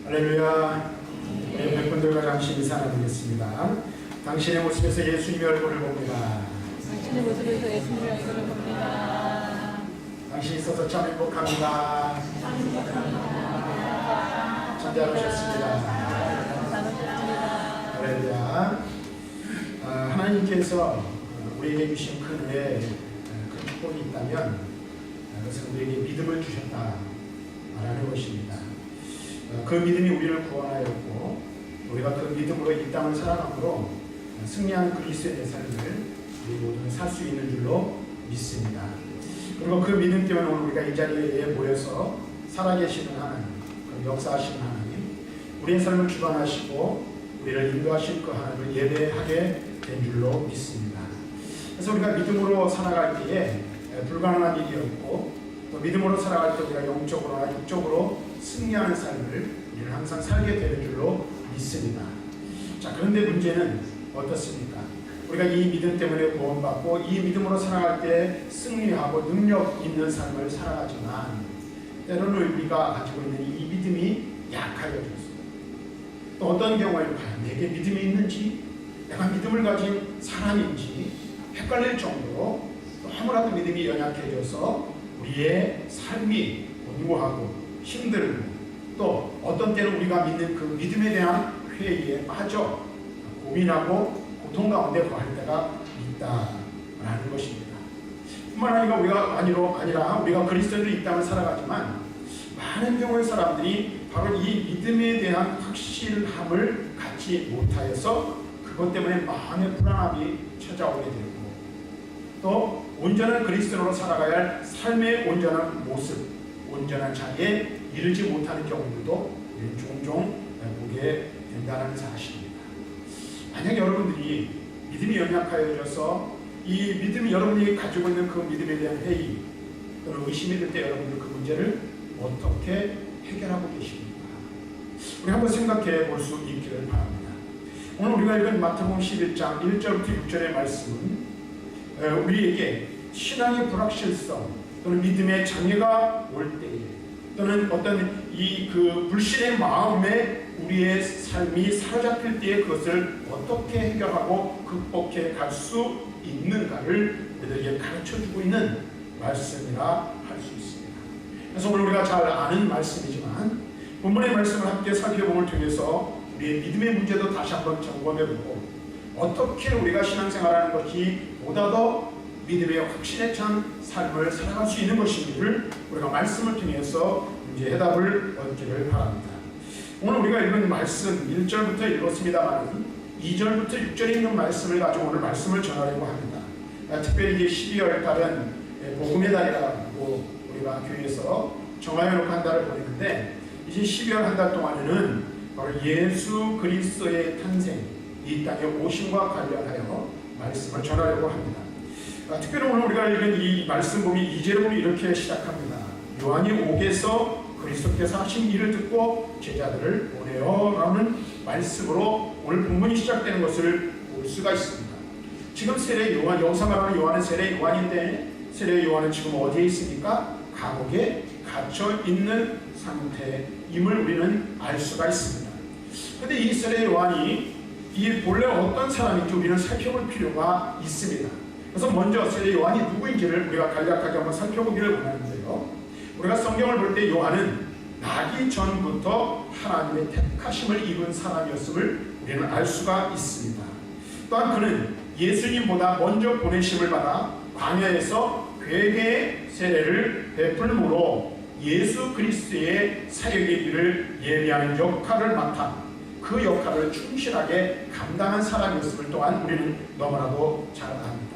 할렐루야. 우리 백분들과 잠시 인사 나누겠습니다. 당신의 모습에서 예수님의 얼굴을 봅니다. 당신의 모습에서 예수님의 얼굴을 봅니다. 당신이 있어서 참 행복합니다. 참 잘 오셨습니다. 할렐루야. 하나님께서 우리에게 주신 큰 은혜, 큰 축복이 있다면 그것은 우리에게 믿음을 주셨다라는 것입니다. 그 믿음이 우리를 구원하였고 우리가 그 믿음으로 이 땅을 살아감으로 승리한 그리스도의 삶을 우리 모두는 살 수 있는 줄로 믿습니다. 그리고 그 믿음 때문에 오늘 우리가 이 자리에 모여서 살아계시는 하나님, 그 역사하시는 하나님, 우리의 삶을 주관하시고 우리를 인도하실 그 하나님을 예배하게 된 줄로 믿습니다. 그래서 우리가 믿음으로 살아갈 때에 불가능한 일이 없고 또 믿음으로 살아갈 때 우리가 영적으로나 육적으로 승리하는 삶을 우리는 항상 살게 되는 줄로 믿습니다. 자, 그런데 문제는 어떻습니까? 우리가 이 믿음 때문에 구원받고 이 믿음으로 살아갈 때 승리하고 능력 있는 삶을 살아가지만 때로는 우리가 가지고 있는 이 믿음이 약하여졌어요. 또 어떤 경우에는 과연 내게 믿음이 있는지 내가 믿음을 가진 사람인지 헷갈릴 정도로 또 아무라도 믿음이 연약해져서 우리의 삶이 곤고하고 힘들고 또 어떤 때는 우리가 믿는 그 믿음에 대한 회의에 빠져 고민하고 고통 가운데 거할 때가 있다라는 것입니다. 뿐만 아니라 우리가 그리스도인으로 이 땅을 살아가지만 많은 경우의 사람들이 바로 이 믿음에 대한 확실함을 갖지 못하여서 그것 때문에 마음의 불안함이 찾아오게 되고 또 온전한 그리스도인으로 살아가야 할 삶의 온전한 모습, 온전한 자리에 이르지 못하는 경우들도 종종 보게 된다는 사실입니다. 만약 여러분들이 믿음이 연약하여져서 이 믿음이 여러분이 가지고 있는 그 믿음에 대한 회의 또는 의심이 들 때 여러분들 그 문제를 어떻게 해결하고 계십니까? 우리 한번 생각해 볼 수 있기를 바랍니다. 오늘 우리가 읽은 마태복음 11장 1절부터 6절의 말씀은 우리에게 신앙의 불확실성 또는 믿음의 장애가 올 때에 또는 어떤 이 그 불신의 마음에 우리의 삶이 사로잡힐 때에 그것을 어떻게 해결하고 극복해 갈 수 있는가를 우리들에게 가르쳐주고 있는 말씀이라 할 수 있습니다. 그래서 오늘 우리가 잘 아는 말씀이지만 본문의 말씀을 함께 살펴봄을 통해서 우리의 믿음의 문제도 다시 한번 점검해보고 어떻게 우리가 신앙생활하는 것이 보다 더 믿음의 확신에 찬 삶을 살아갈 수 있는 것인지를 우리가 말씀을 통해서 문제 해답을 얻기를 바랍니다. 오늘 우리가 읽은 말씀 1절부터 읽었습니다만 2절부터 6절에 있는 말씀을 가지고 오늘 말씀을 전하려고 합니다. 특별히 이제 12월 달은 복음의 달이라고 우리가 교회에서 정하여놓고 한 달을 보냈는데 이제 12월 한 달 동안에는 바로 예수 그리스도의 탄생, 이 땅에 오심과 관련하여 말씀을 전하려고 합니다. 특별히 오늘 우리가 읽은 이 말씀 보면 2절에 보면 이렇게 시작합니다. 요한이 옥에서 그리스도께서 하신 일을 듣고 제자들을 보내어 라는 말씀으로 오늘 본문이 시작되는 것을 볼 수가 있습니다. 지금 세례 요한, 여기서 말하는 요한은 세례 요한인데 세례 요한은 지금 어디에 있습니까? 감옥에 갇혀 있는 상태임을 우리는 알 수가 있습니다. 그런데 이 세례 요한이 이 본래 어떤 사람인지 우리는 살펴볼 필요가 있습니다. 그래서 먼저 세례 요한이 누구인지를 우리가 간략하게 한번 살펴보기를 원하는데요. 우리가 성경을 볼 때 요한은 나기 전부터 하나님의 택하심을 입은 사람이었음을 우리는 알 수가 있습니다. 또한 그는 예수님보다 먼저 보내심을 받아 광야에서 괴계의 세례를 베풀므로 예수 그리스도의 사역의 일을 예비하는 역할을 맡아 그 역할을 충실하게 감당한 사람이었음을 또한 우리는 너무나도 잘 압니다.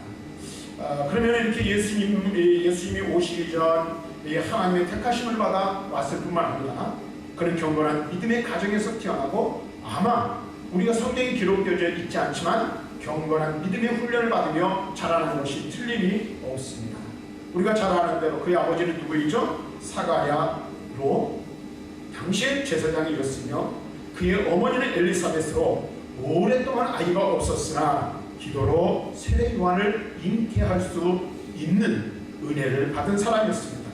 그러면 이렇게 예수님이 오시기 전 하나님의 택하심을 받아 왔을 뿐만 아니라 그는 경건한 믿음의 가정에서 태어나고 아마 우리가 성경에 기록되어 있지 않지만 경건한 믿음의 훈련을 받으며 자라는 것이 틀림이 없습니다. 우리가 잘 아는 대로 그의 아버지는 누구이죠? 사가랴로 당시의 제사장이었으며 그의 어머니는 엘리사벳으로 오랫동안 아이가 없었으나 기도로 세례 요한을 잉태할 수 있는 은혜를 받은 사람이었습니다.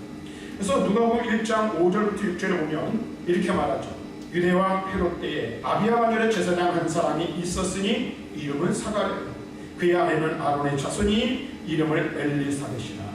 그래서 누가복음 1장 5절부터 6절에 보면 이렇게 말하죠. 유대왕 헤롯 때에 아비야 반열의 제사장 한 사람이 있었으니 이름은 사가랴. 그의 아내는 아론의 자손이 이름을 엘리사벳이라.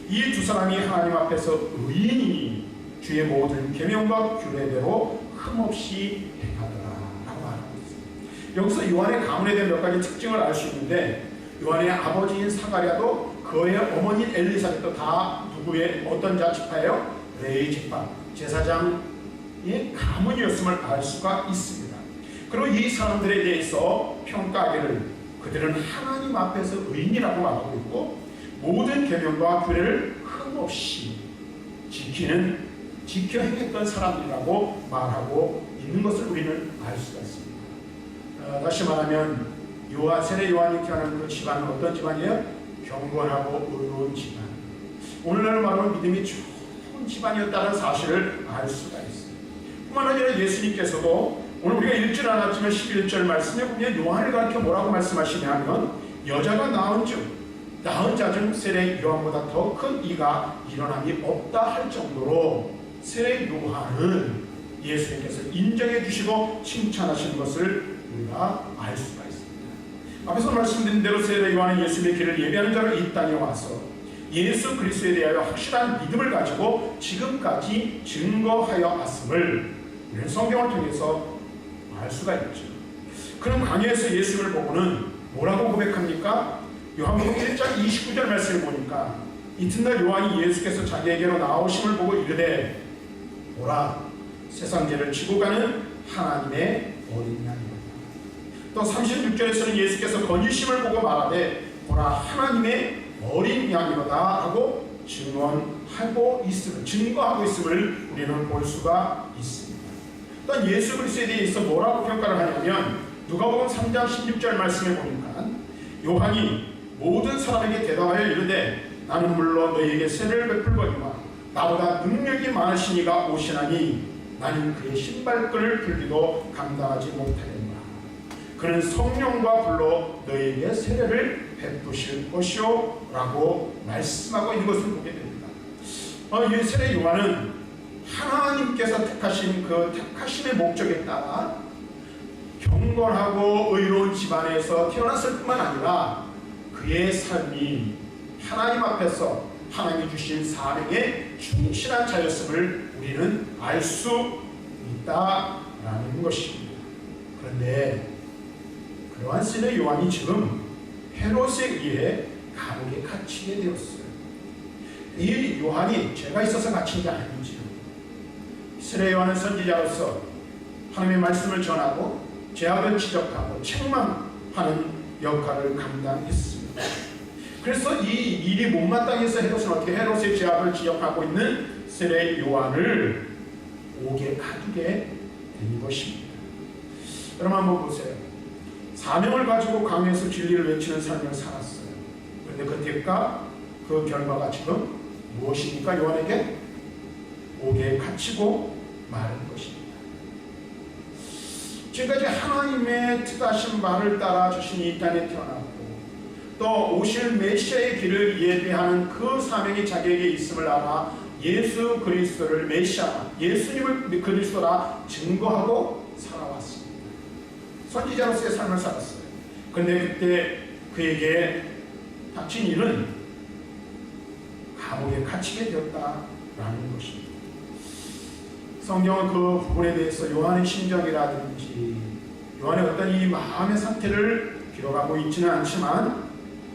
이 두 사람이 하나님 앞에서 의인이니 주의 모든 계명과 규례대로 흠없이 행하더라 라고 말하고 있습니다. 여기서 요한의 가문에 대한 몇 가지 특징을 알 수 있는데, 요한의 아버지인 사가랴도 그의 어머니인 엘리사벳도 다 누구의 어떤 지파예요? 레위 지파, 제사장의 가문이었음을 알 수가 있습니다. 그리고 이 사람들에 대해서 평가하기를 그들은 하나님 앞에서 의인이라고 말하고 있고, 모든 계명과 규례를 흠없이 지켜 행했던 사람들이라고 말하고 있는 것을 우리는 알 수가 있습니다. 다시 말하면 세례 요한이 태어난 그 집안은 어떤 집안이에요? 경건하고 의로운 집안. 오늘날 말하면 믿음이 좋은 집안이었다는 사실을 알 수가 있어요. 뿐만 아니라 예수님께서도 오늘 우리가 읽질 않았지만 11절 말씀에 보면 요한을 가르쳐 뭐라고 말씀하시냐면, 여자가 낳은 자 중 세례 요한보다 더 큰 이가 일어남이 없다 할 정도로 세례 요한은 예수님께서 인정해 주시고 칭찬하신 것을 우리가 알 수가 있습니다. 앞에서 말씀드린 대로 세례 요한은 예수님의 길을 예배하는 자로 이 땅에 와서 예수 그리스도에 대하여 확실한 믿음을 가지고 지금까지 증거하여 왔음을 우리는 성경을 통해서 알 수가 있죠. 그럼 광야에서 예수님을 보고는 뭐라고 고백합니까? 요한복음 1장 29절 말씀을 보니까 이튿날 요한이 예수께서 자기에게로 나오심을 보고 이르되, 보라, 세상 죄를 지고 가는 하나님의 어린 양이로다. 또 36절에서는 예수께서 건지심을 보고 말하되, 보라, 하나님의 어린 양이로다 하고 증거하고 있음을 우리는 볼 수가 있습니다. 또한 예수 그리스도에 대해서 뭐라고 평가를 하냐면, 누가복음 3장 16절 말씀에 보니까 요한이 모든 사람에게 대답하여 이르되, 나는 물론 너희에게 세례를 베풀거니와 나보다 능력이 많으신 이가 오시나니 나는 그의 신발끈을 풀기도 감당하지 못하겠노라. 그는 성령과 불로 너희에게 세례를 베푸실 것이요 라고 말씀하고 있는 것을 보게 됩니다. 이 세례 요한은 하나님께서 택하신 그 택하심의 목적에 따라 경건하고 의로운 집안에서 태어났을 뿐만 아니라 그의 삶이 하나님 앞에서 하나님이 주신 사명에 충실한 자였음을 우리는 알 수 있다라는 것입니다. 그런데 그러한 세례 요한이 지금 헤롯에 의해 감옥에 갇히게 되었어요. 이 요한이 죄가 있어서 갇힌 게 아니지요. 세례 요한은 선지자로서 하나님의 말씀을 전하고 죄악을 지적하고 책망하는 역할을 감당했습니다. 그래서 이 일이 못마땅해서 헤롯은 어떻게 헤롯의 죄악을 지적하고 있는 세례 요한을 옥에 가두게 된 것입니다. 여러분 한번 보세요. 사명을 가지고 강에서 진리를 외치는 삶을 살았어요. 그런데 그 대가, 그 결과가 지금 무엇입니까? 요한에게 옥에 갇히고 마른 것입니다. 지금까지 하나님의 뜻하신 말을 따라 자신이 이 땅에 태어났고 또 오실 메시아의 길을 예배하는 그 사명이 자기에게 있음을 알아 예수 그리스도를 메시아, 예수님을 그리스도라 증거하고 살아왔습니다. 선지자로서의 삶을 살았어요. 그런데 그때 그에게 닥친 일은 감옥에 갇히게 되었다라는 것입니다. 성경은 그 부분에 대해서 요한의 심정이라든지 요한의 어떤 이 마음의 상태를 기록하고 있지는 않지만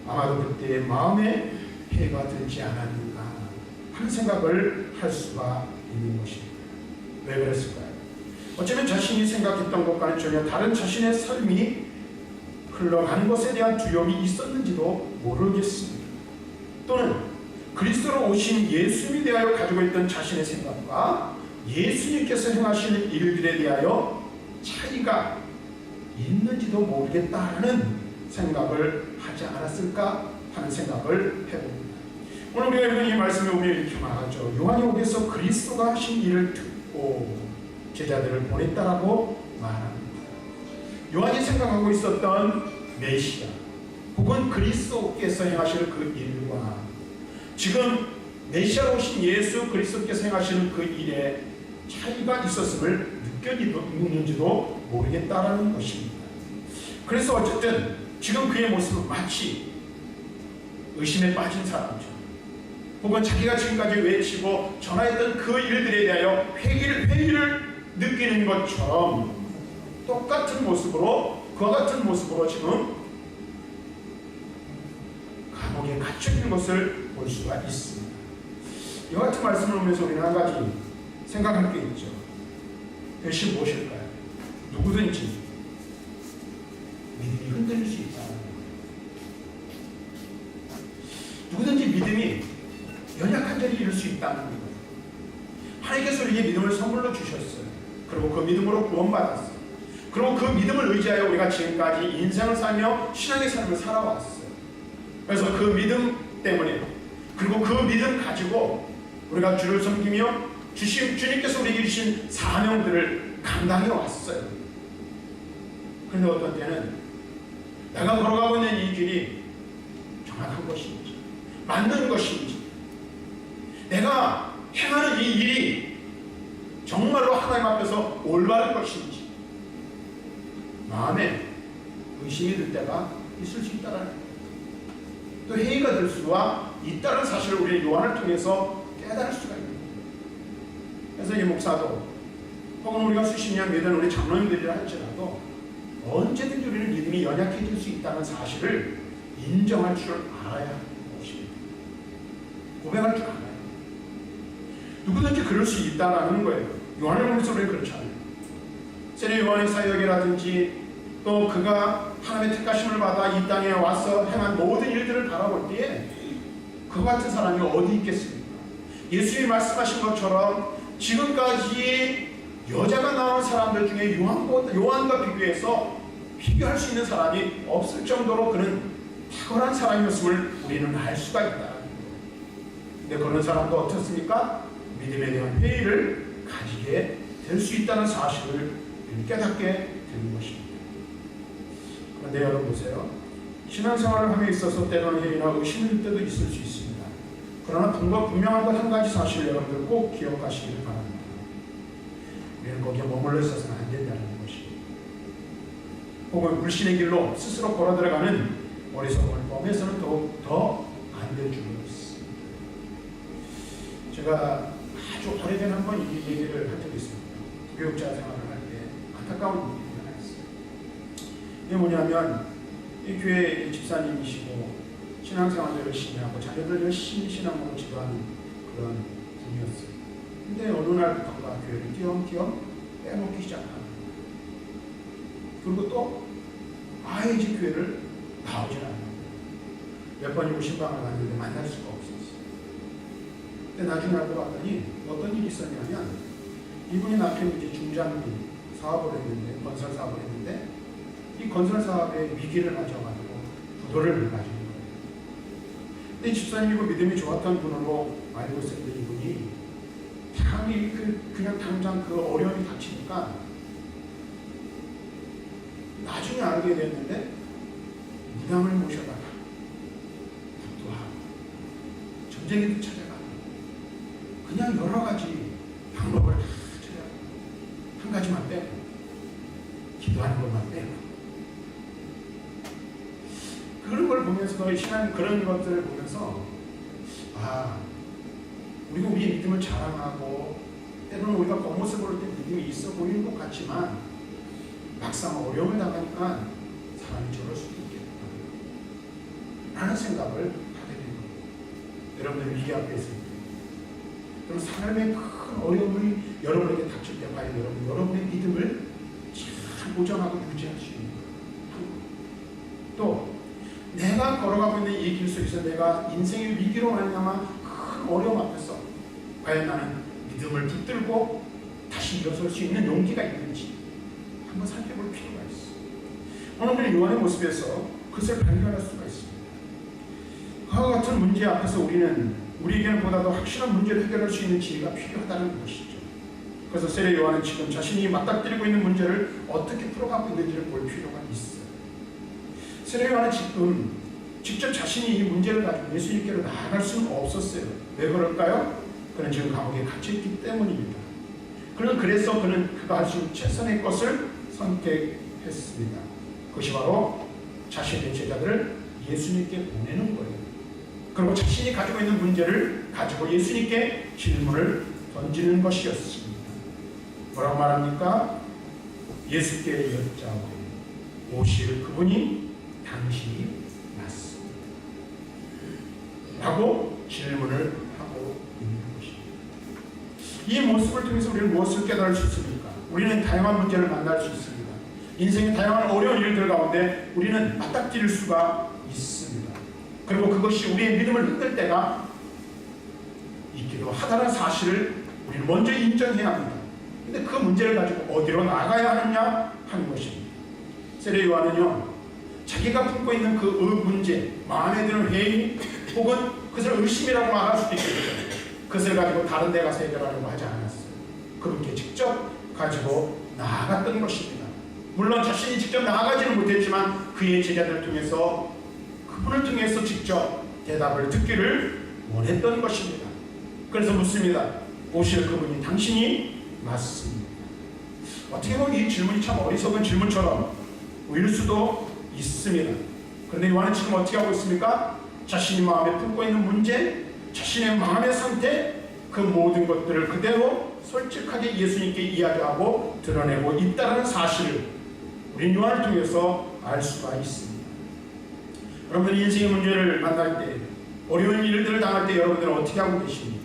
아마도 그때의 마음에 해가 들지 않았는가 하는 생각을 할 수가 있는 것입니다. 왜 그랬을까요? 어쩌면 자신이 생각했던 것과는 전혀 다른 자신의 삶이 흘러가는 것에 대한 두려움이 있었는지도 모르겠습니다. 또는 그리스도로 오신 예수님에 대하여 가지고 있던 자신의 생각과 예수님께서 행하시는 일들에 대하여 차이가 있는지도 모르겠다는 생각을 하지 않았을까 하는 생각을 해봅니다. 오늘 우리가 읽은 이 말씀에 보면 이렇게 말하죠. 요한이 옥에서 그리스도가 하신 일을 듣고 제자들을 보냈다라고 말합니다. 요한이 생각하고 있었던 메시아 혹은 그리스도께서 행하시는 그 일과 지금 메시아로 오신 예수 그리스도께서 행하시는 그 일에 차이가 있었음을 느꼈는지도 모르겠다라는 것입니다. 그래서 어쨌든 지금 그의 모습은 마치 의심에 빠진 사람처럼, 혹은 자기가 지금까지 외치고 전화했던 그 일들에 대하여 회의를 느끼는 것처럼 똑같은 모습으로, 그와 같은 모습으로 지금 감옥에 갇혀 있는 것을 볼 수가 있습니다. 이와 같은 말씀을 보면서 우리는 한 가지 생각할 게 있죠. 그것이 무엇일까요? 누구든지 믿음이 흔들릴 수 있다는 거예요. 누구든지 믿음이 연약한 자리에 이를 수 있다는 거예요. 하나님께서 우리에게 믿음을 선물로 주셨어요. 그리고 그 믿음으로 구원받았어요. 그리고 그 믿음을 의지하여 우리가 지금까지 인생을 살며 신앙의 삶을 살아왔어요. 그래서 그 믿음 때문에, 그리고 그 믿음 가지고 우리가 주를 섬기며 주님께서 우리에게 주신 사명들을 감당해 왔어요. 그런데 어떤 때는 내가 걸어가고 있는 이 길이 정확한 것인지, 맞는 것인지, 내가 행하는 이 일이 정말로 하나님 앞에서 올바른 것인지 마음에 의심이 들 때가 있을 수 있다는 거예요. 또 회의가 될 수가 있다는 사실을 우리 요한을 통해서 깨달을 수가 있는 거예요. 그래서 이 목사도, 혹은 우리가 수십 년 믿은 우리 장로님들이라 할지라도 언제든지 우리는 믿음이 연약해질 수 있다는 사실을 인정할 줄 알아야 하는 것입니다. 고백할 줄 알아야 해요. 누구든지 그럴 수 있다는 거예요. 요한을 보면서 우리는 그렇잖아요. 세례 요한의 사역이라든지 또 그가 하나님의 택하심을 받아 이 땅에 와서 행한 모든 일들을 바라볼 때에 그와 같은 사람이 어디 있겠습니까? 예수님이 말씀하신 것처럼 지금까지 여자가 낳은 사람들 중에 요한과 비교해서 비교할 수 있는 사람이 없을 정도로 그는 탁월한 사람이었음을 우리는 알 수가 있다. 근데 그런 사람도 어떻습니까? 믿음에 대한 회의를 가지게 될 수 있다는 사실을 깨닫게 되는 것입니다. 그런데 여러분 보세요. 신앙생활을 함에 있어서 때로는 회의나 의심일 때도 있을 수 있습니다. 그러나 분명한 것 한 가지 사실을 여러분들 꼭 기억하시길 바랍니다. 우리는 거기에 머물러 있어서는 안 된다는 것입니다. 혹은 불신의 길로 스스로 걸어 들어가는 어리석음을 범해서는 더욱 더 안 될 줄로 있습니다. 제가 아주 오래전에 한번 이 얘기를 한 적이 있습니다. 교육자 생활을 할 때 안타까운 일이 하나 있어요. 이게 뭐냐면 이 교회 집사님이시고 신앙생활을 열심히 하고 자녀들 열심히 신앙으로 지도하는 그런 분이었어요. 근데 어느 날부터가 교회를 띄엄띄엄 빼먹기 시작하는 거예요. 그리고 또 아예 이제 교회를 나오질 않는 거예요. 몇 번이고 신방을 갔는데 만날 수가 없었어요. 근데 나중에 알고 봤더니 어떤 일이 있었냐면 이분이 남편이 이제 중장비 사업을 했는데, 건설 사업을 했는데 이 건설 사업에 위기를 맞아가지고 부도를 맞은 거예요. 근데 이 집사님이고 믿음이 좋았던 분으로 알고 있었는데 이분이 그냥 당장 그 어려움이 닥치니까 나중에 알게 됐는데 무당을 모셔다가 기도하고 전쟁에도 찾아가고 그냥 여러 가지 방법을 다 찾아가고 한 가지만 빼고 기도하는 것만 빼고 그런 걸 보면서 신앙 그런 것들을 보면서 우리가 우리의 믿음을 자랑하고 때로는 우리가 겉모습 볼 때 믿음이 있어 보이는 것 같지만 막상 어려움을 당하니까 사람이 저럴 수도 있겠다 라는 생각을 하게 되는 거예요. 여러분들 위기 앞에 있을 때 여러분 삶의 큰 어려움이 여러분에게 닥칠 때 과연 여러분의 믿음을 잘 보장하고 유지할 수 있는 거예요. 또 내가 걸어가고 있는 이 길 속에서 내가 인생의 위기로 말미암아 큰 어려움 앞에서 과연 나는 믿음을 붙들고 다시 일어설 수 있는 용기가 있는지 한번 살펴볼 필요가 있어. 오늘 요한의 모습에서 그것을 발견할 수가 있습니다. 그와 같은 문제 앞에서 우리에게는 보다도 확실한 문제를 해결할 수 있는 지혜가 필요하다는 것이죠. 그래서 세례 요한은 지금 자신이 맞닥뜨리고 있는 문제를 어떻게 풀어가고 있는지를 볼 필요가 있어요. 세례 요한은 지금 직접 자신이 이 문제를 가지고 예수님께로 나아갈 수는 없었어요. 왜 그럴까요? 그는 지금 감옥에 갇혀있기 때문입니다. 그래서 그가 할 수 있는 최선의 것을 선택했습니다. 그것이 바로 자신의 제자들을 예수님께 보내는 거예요. 그리고 자신이 가지고 있는 문제를 가지고 예수님께 질문을 던지는 것이었습니다. 뭐라고 말합니까? 예수께 여짜오되 오실 그분이 당신이 맞습니다. 라고 질문을 하고 있는 것입니다. 이 모습을 통해서 우리는 무엇을 깨달을 수 있습니까? 우리는 다양한 문제를 만날 수 있습니다. 인생의 다양한 어려운 일들 가운데 우리는 맞닥뜨릴 수가 있습니다. 그리고 그것이 우리의 믿음을 흔들 때가 있기도 하다는 사실을 우리는 먼저 인정해야 합니다. 근데 그 문제를 가지고 어디로 나가야 하느냐 하는 것입니다. 세례 요한은요, 자기가 품고 있는 그 문제, 마음에 드는 회의 혹은 그것을 의심이라고 말할 수도 있겠죠. 그것을 가지고 다른 데 가서 해결하려고 하지 않았어요. 그분께 직접 가지고 나아갔던 것입니다. 물론 자신이 직접 나아가지는 못했지만 그의 제자들을 통해서, 그분을 통해서 직접 대답을 듣기를 원했던 것입니다. 그래서 묻습니다. 오실 그분이 당신이 맞습니다. 어떻게 보면 이 질문이 참 어리석은 질문처럼 보일 수도 있습니다. 그런데 요한은 지금 어떻게 하고 있습니까? 자신이 마음에 품고 있는 문제, 자신의 마음의 상태, 그 모든 것들을 그대로 솔직하게 예수님께 이야기하고 드러내고 있다는 사실을 우린 요한을 통해서 알 수가 있습니다. 여러분, 인생의 문제를 만날 때, 어려운 일들을 당할 때 여러분들은 어떻게 하고 계십니까?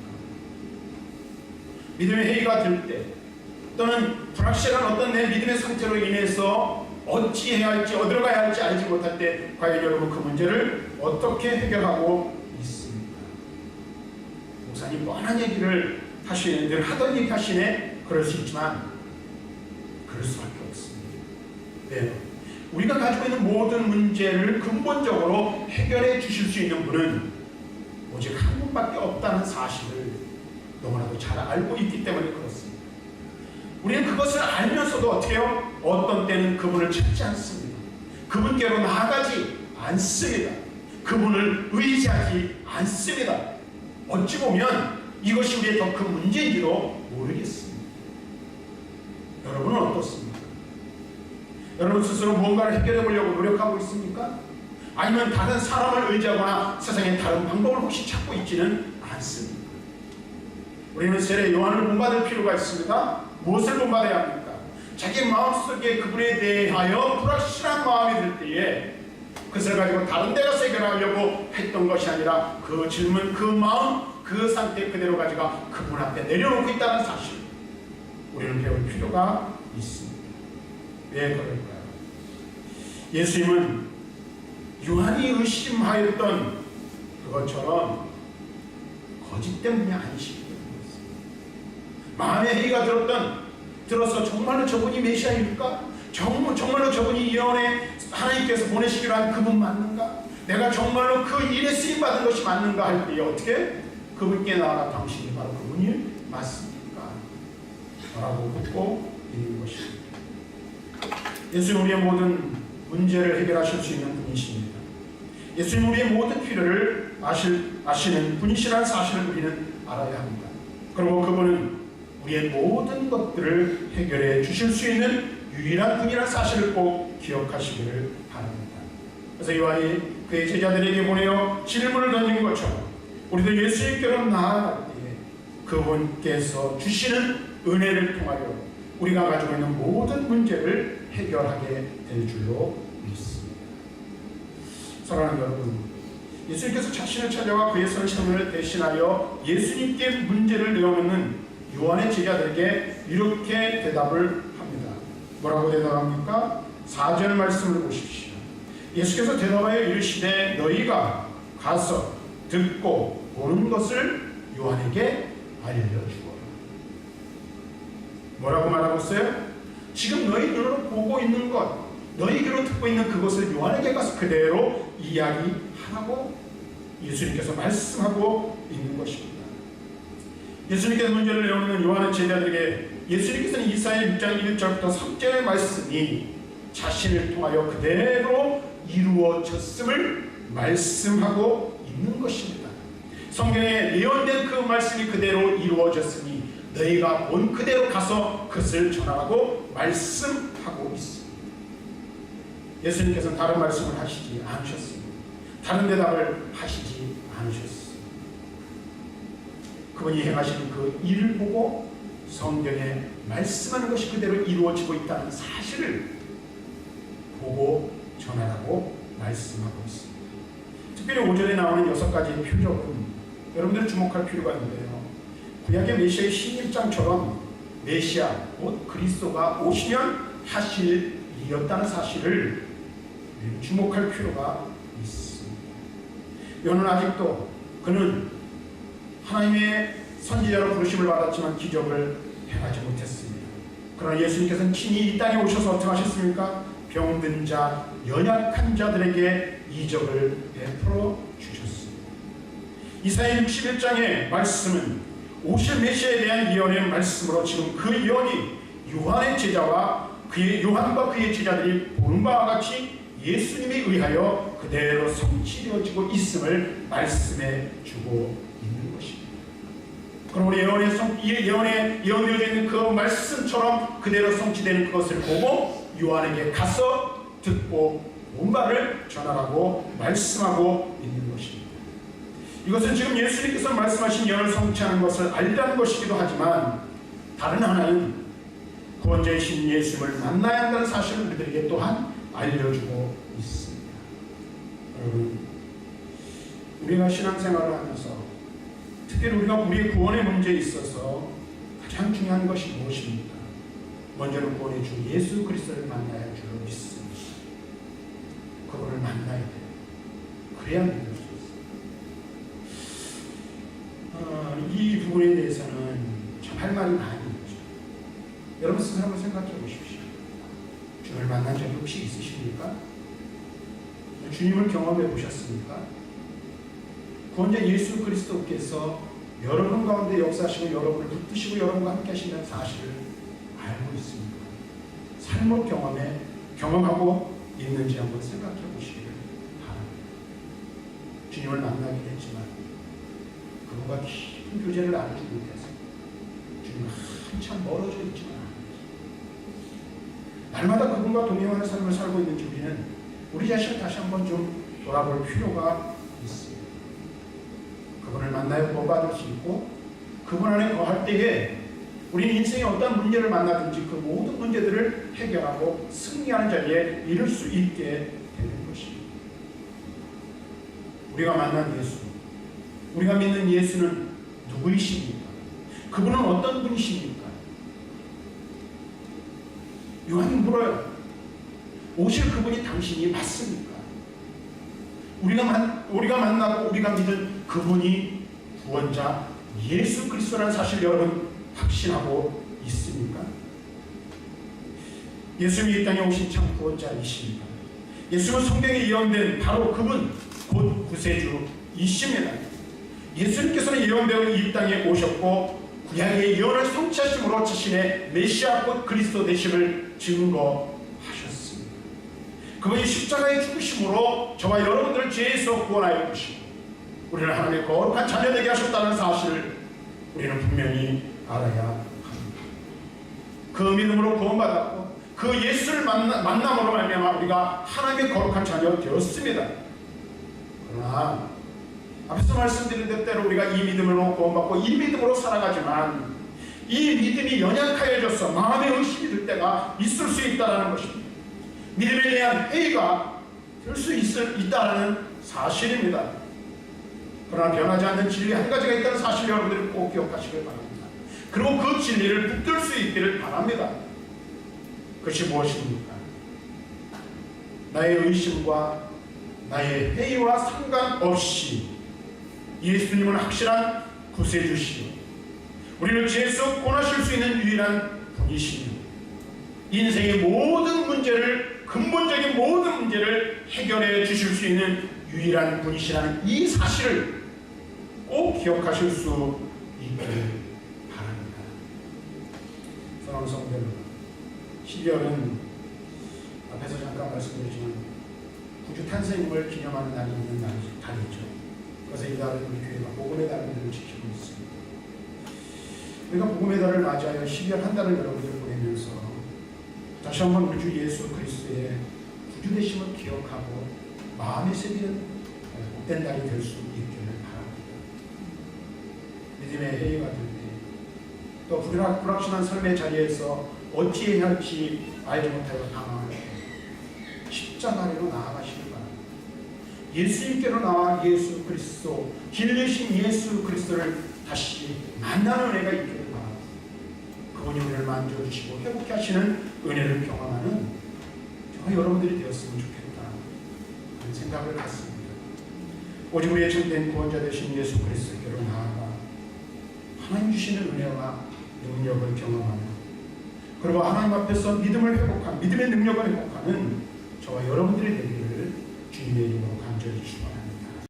믿음의 해이가 들 때, 또는 불확실한 어떤 내 믿음의 상태로 인해서 어찌해야 할지, 어디로 가야 할지 알지 못할 때 과연 여러분 그 문제를 어떻게 해결하고 있습니까? 목사님 뻔한 얘기를 하시는, 늘 하던 얘기 하시네, 그럴 수 있지만 그럴 수밖에 없습니다. 네. 우리가 가지고 있는 모든 문제를 근본적으로 해결해 주실 수 있는 분은 오직 한 분밖에 없다는 사실을 너무나도 잘 알고 있기 때문에 그렇습니다. 우리는 그것을 알면서도 어떻게 해요? 어떤 때는 그분을 찾지 않습니다. 그분께로 나아가지 않습니다. 그분을 의지하지 않습니다. 어찌 보면 이것이 우리의 더 큰 문제인지도 모르겠습니다. 여러분은 어떻습니까? 여러분 스스로 무언가를 해결해 보려고 노력하고 있습니까? 아니면 다른 사람을 의지하거나 세상의 다른 방법을 혹시 찾고 있지는 않습니다. 우리는 세례 요한을 본받을 필요가 있습니다. 무엇을 본받아야 합니까? 자기 마음속에 그분에 대하여 불확실한 마음이 들 때에 그것을 가지고 다른 데 가서 해결하려고 했던 것이 아니라 그 질문, 그 마음, 그 상태 그대로 가지고 그분 앞에 내려놓고 있다는 사실, 우리는 배울 필요가 있습니다. 왜 그럴까요? 예수님은 요한이 의심하였던 그것처럼 거짓 때문이 아니시기 때문이었습니다. 마음의 회의가 들어서 정말로 저분이 메시아입니까? 정말로 저분이 예언에 하나님께서 보내시기로 한 그분 맞는가? 내가 정말로 그 일에 쓰임받은 것이 맞는가 할 때 어떻게 그분께 나아가 당신이 바로 그분이 맞습니까? 라고 묻고 있는 것입니다. 예수님 우리의 모든 문제를 해결하실 수 있는 분이십니다. 예수님 우리의 모든 필요를 아시는 분이시라는 사실을 우리는 알아야 합니다. 그리고 그분은 우리의 모든 것들을 해결해 주실 수 있는 유일한 분이라는 사실을 꼭 기억하시기를 바랍니다. 그래서 요한이 그의 제자들에게 보내어 질문을 던진 것처럼 우리도 예수님께로 나아갈 때에 그분께서 주시는 은혜를 통하여 우리가 가지고 있는 모든 문제를 해결하게 될 줄로 믿습니다. 사랑하는 여러분, 예수님께서 자신을 찾아와 그의 선생을 대신하여 예수님께 문제를 내어놓는 요한의 제자들에게 이렇게 대답을 합니다. 뭐라고 대답합니까? 4절 말씀을 보십시오. 예수께서 대답하여 이르시되 너희가 가서 듣고 보는 것을 요한에게 알려주어라. 뭐라고 말하고 있어요? 지금 너희 눈으로 보고 있는 것, 너희 귀로 듣고 있는 그것을 요한에게 가서 그대로 이야기하라고 예수님께서 말씀하고 있는 것입니다. 예수님께서 문제를 내놓는 요한의 제자들에게 예수님께서는 이사야 6장 1절부터 3절의 말씀이 자신을 통하여 그대로 이루어졌음을 말씀하고 있는 것입니다. 성경에 예언된 그 말씀이 그대로 이루어졌으니 너희가 본 그대로 가서 그것을 전하라고 말씀하고 있습니다. 예수님께서는 다른 말씀을 하시지 않으셨습니다. 다른 대답을 하시지 않으셨습니다. 그분이 행하시는 그 일을 보고 성경에 말씀하는 것이 그대로 이루어지고 있다는 사실을 보고 전하라고 말씀하고 있습니다. 특별히 5절에 나오는 6가지의 표적은 여러분들이 주목할 필요가 있는데요. 구약의 메시아의 신입장처럼 메시아, 곧 그리스도가 오시면 하실 일이었다는 사실을 주목할 필요가 있습니다. 요는 아직도 그는 하나님의 선지자로 부르심을 받았지만 기적을 행하지 못했습니다. 그러나 예수님께서는 친히 이 땅에 오셔서 어떻게 하셨습니까? 병든 자, 연약한 자들에게 이적을 베풀어 주셨습니다. 이사야 61장의 말씀은 오실 메시아에 대한 예언의 말씀으로 지금 그 예언이 요한과 그의 제자들이 보는 바와 같이 예수님에 의하여 그대로 성취되어지고 있음을 말씀해 주고 있는 것입니다. 그럼 우리 예언에 예언되어져 있는 그 말씀처럼 그대로 성취되는 그것을 보고 요한에게 가서 듣고 온 바를 전하라고 말씀하고 있는 것입니다. 이것은 지금 예수님께서 말씀하신 예언을 성취하는 것을 알리라는 것이기도 하지만 다른 하나는 구원자이신 예수님을 만나야 한다는 사실을 우리들에게 또한 알려주고 있습니다. 여러분, 우리가 신앙생활을 하면서 특별히 우리가 우리의 구원의 문제에 있어서 가장 중요한 것이 무엇입니까? 먼저는 구원의 주 예수 그리스도를 만나야 할 줄로 믿습니다. 그분을 만나야 돼요. 그래야 믿을 수 있어요. 이 부분에 대해서는 참 할 말이 많이 있죠. 여러분 스스로 한번 생각해 보십시오. 주님을 만난 적이 혹시 있으십니까? 주님을 경험해 보셨습니까? 구원자 예수 그리스도께서 여러분 가운데 역사하시고 여러분을 붙드시고 여러분과 함께 하시는 사실을 알고 있습니다. 삶을 경험하고 있는지 한번 생각해 보시기를 바랍니다. 주님을 만나게 됐지만 그분과 깊은 교제를 나누지 못해서 주님은 한참 멀어져 있지만 날마다 그분과 동행하는 삶을 살고 있는지 우리 자신을 다시 한번 좀 돌아볼 필요가 있습니다. 그분을 만나야 구원받을 수 있고 그분 안에 거할 때에 우리는 인생에 어떤 문제를 만나든지 그 모든 문제들을 해결하고 승리하는 자리에 이를 수 있게 되는 것입니다. 우리가 만난 예수, 우리가 믿는 예수는 누구이십니까? 그분은 어떤 분이십니까? 요한이 물어요. 오실 그분이 당신이 맞습니까? 우리가 만나고 우리가 믿은 그분이 구원자 예수 그리스도라는 사실 여러분 확신하고 있습니까? 예수님이 이 땅에 오신 참 구원자이십니다. 예수는 성경에 예언된 바로 그분 곧 구세주이십니다. 예수님께서는 예언되어 이 땅에 오셨고 구약의 예언을 성취하심으로 자신의 메시아 곧 그리스도 되심을 증거하셨습니다. 그분이 십자가에 죽으심으로 저와 여러분들을 죄에서 구원하여 주시고 우리를 하나님의 거룩한 자녀 되게 하셨다는 사실을 우리는 분명히 알아야 합니다. 그 믿음으로 구원받았고 그 예수를 만남으로 말미암아 우리가 하나님의 거룩한 자녀 되었습니다. 그러나 앞에서 말씀드린 대로 우리가 이 믿음으로 구원받고 이 믿음으로 살아가지만 이 믿음이 연약하여져서 마음의 의심이 들 때가 있을 수 있다는 것입니다. 믿음에 대한 회의가 될 수 있다는 사실입니다. 그러나 변하지 않는 진리 한 가지가 있다는 사실 여러분들이 꼭 기억하시길 바랍니다. 그리고 그 진리를 붙들 수 있기를 바랍니다. 그것이 무엇입니까? 나의 의심과 나의 회의와 상관없이 예수님은 확실한 구세주시오 우리를 죄에서 구원하실 수 있는 유일한 분이시며 인생의 모든 문제를 근본적인 모든 문제를 해결해 주실 수 있는 유일한 분이시라는 이 사실을 꼭 기억하실 수 있기를 바랍니다. 사랑하는 성도 여러분, 12월은 앞에서 잠깐 말씀드렸지만 구주 탄생을 기념하는 날이 있는 달이죠. 그래서 이 달은 우리 교회가 복음의 달을 지키고 있습니다. 우리가 복음의 달을 맞이하여 12월 한 달을 여러분들 보내면서 다시 한번 우리 주 예수 그리스도의 구주되심을 기억하고 마음에 새기는 복된 달이 될 수 있기를 바랍니다. 믿음의 해가 될 때 또 불확실한 삶의 자리에서 어찌해야 할지 알지 못하여 당황할 때 십자가 아래로 나아가시길 바랍니다. 예수님께로 나와 예수 그리스도 길 되신 예수 그리스도를 다시 만나는 은혜가 있기를 바랍니다. 그분이 우리를 만져주시고 회복케 하시는 은혜를 경험하는 저와 여러분들이 되었으면 좋겠다 하는 생각을 갖습니다. 오직 우리의 참된 구원자 되신 예수 그리스도께로 나아가 하나님 주시는 은혜와 능력을 경험하며 그리고 하나님 앞에서 믿음을 회복한 믿음의 능력을 회복하는 저와 여러분들이 되기를 주님의 이름으로 간절히 축원합니다.